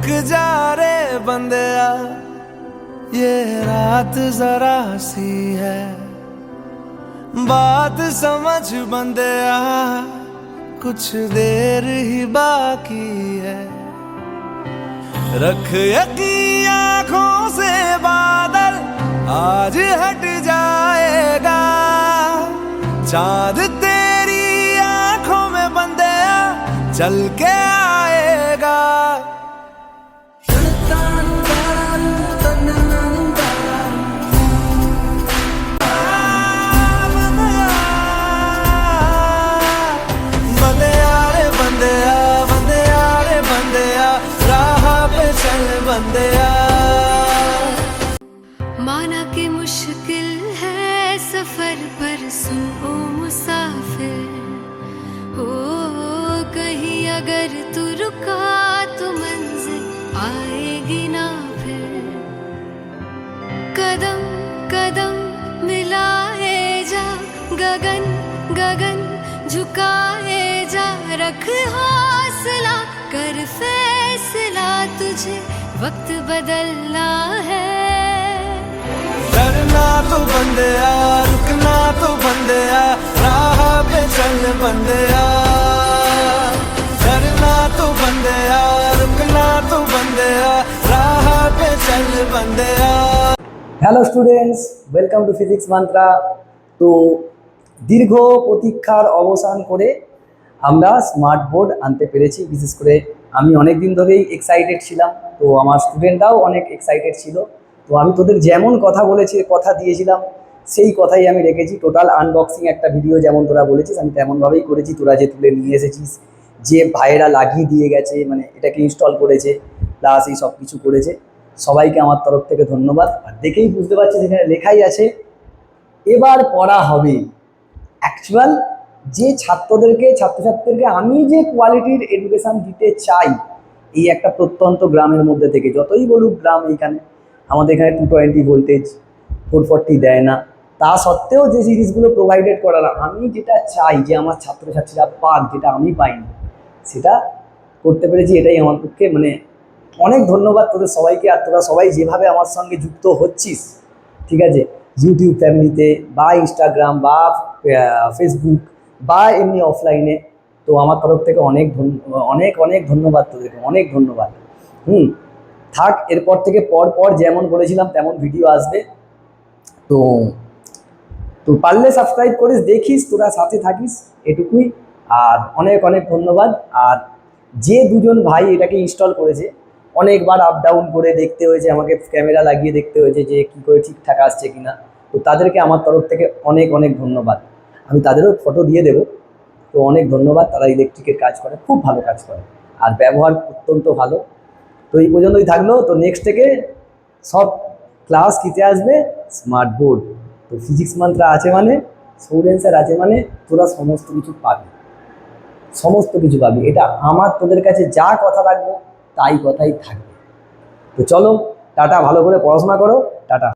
रुक जा रे बंदिया, ये रात जरा सी है, बात समझ बंदिया, कुछ देर ही बाकी है। रख यकीन आँखों से बादल आज हट जाएगा, चांद तेरी आँखों में बंदिया चल के आएगा। माना कि मुश्किल है सफर पर सुन ओ मुसाफिर, हो कहीं अगर तू रुका तो मंजिल आएगी ना फिर। कदम कदम मिलाए जा, गगन गगन झुकाए जा, रख हौसला कर फैसला, तुझे वक्त बदलना है। डरना तो बंदिया, रुकना तो बंदिया, राह पे चल बंदिया। डरना तो बंदिया, रुकना तो बंदिया, राह पे चल बंदिया। Hello students, welcome to physics Mantra. তো দীর্ঘ প্রতীক্ষার অবসান করে আমরা স্মার্ট বোর্ড আনতে পেরেছি। বিশেষ করে আমি অনেক দিন ধরেই এক্সাইটেড ছিলাম, তো আমার স্টুডেন্টরাও অনেক এক্সাইটেড ছিল। তো আমি তোদের যেমন কথা দিয়েছিলাম সেই কথাই আমি রেখেছি। টোটাল আনবক্সিং একটা ভিডিও যেমন তোরা বলেছিস আমি তেমনভাবেই করেছি। তোরা যে তুলে নিয়ে এসেছিস, যে ভাইয়েরা লাগিয়ে দিয়ে গেছে, মানে এটাকে ইনস্টল করেছে প্লাস এই সব কিছু করেছে, সবাইকে আমার তরফ থেকে ধন্যবাদ। আর দেখেই বুঝতে পারছি যেখানে লেখাই আছে এবার পড়া হবে। অ্যাকচুয়াল যে ছাত্রছাত্রীদেরকে আমি যে কোয়ালিটির এডুকেশান দিতে চাই, এই একটা প্রত্যন্ত গ্রামের মধ্যে থেকে, যতই বলুক গ্রাম, এইখানে আমাদের এখানে 220 ভোল্টেজ 440 দেয় না, তা সত্ত্বেও যে জিনিসগুলো প্রোভাইডেড করার আমি যেটা চাই যে আমার ছাত্রছাত্রীরা পাক, যেটা আমি পাইনি, সেটা করতে পেরেছি। এটাই আমার পক্ষে মানে অনেক ধন্যবাদ তোদের সবাইকে। আর তোরা সবাই যেভাবে আমার সঙ্গে যুক্ত হচ্ছিস, ঠিক আছে, ইউটিউব ফ্যামিলিতে বা ইনস্টাগ্রাম বা ফেসবুক বা এমনি অফলাইনে, তো আমার তরফ থেকে অনেক অনেক ধন্যবাদ তোদেরকে, অনেক ধন্যবাদ। থাক, এরপর থেকে পর যেমন বলেছিলাম তেমন ভিডিও আসবে। তো তো পারলে সাবস্ক্রাইব করিস, দেখিস, তোরা সাথে থাকিস, এটুকুই। আর অনেক ধন্যবাদ। আর যে দুজন ভাই এটাকে ইনস্টল করেছে, অনেকবার আপ ডাউন করে দেখতে হয়েছে, আমাকে ক্যামেরা লাগিয়ে দেখতে হয়েছে যে কী করে ঠিকঠাক আসছে কিনা, তো তাদেরকে আমার তরফ থেকে অনেক ধন্যবাদ। আমি তাদেরও ফটো দিয়ে দেবো। তো অনেক ধন্যবাদ। তারা ইলেকট্রিকের কাজ করে, খুব ভালো কাজ করে, আর ব্যবহার অত্যন্ত ভালো। তো এই পর্যন্তই থাকলো। তো নেক্সট থেকে সব ক্লাস কিতে আসবে স্মার্ট বোর্ড। তো ফিজিক্স মান্ত্রা আছে মানে, সৌরেন স্যার আছে মানে, তোরা সমস্ত কিছু পাবি, এটা আমার তোদের কাছে যা কথা রাখবো তাই কথাই থাকবে। তো চলো, টাটা, ভালো করে পড়াশোনা করো, টাটা।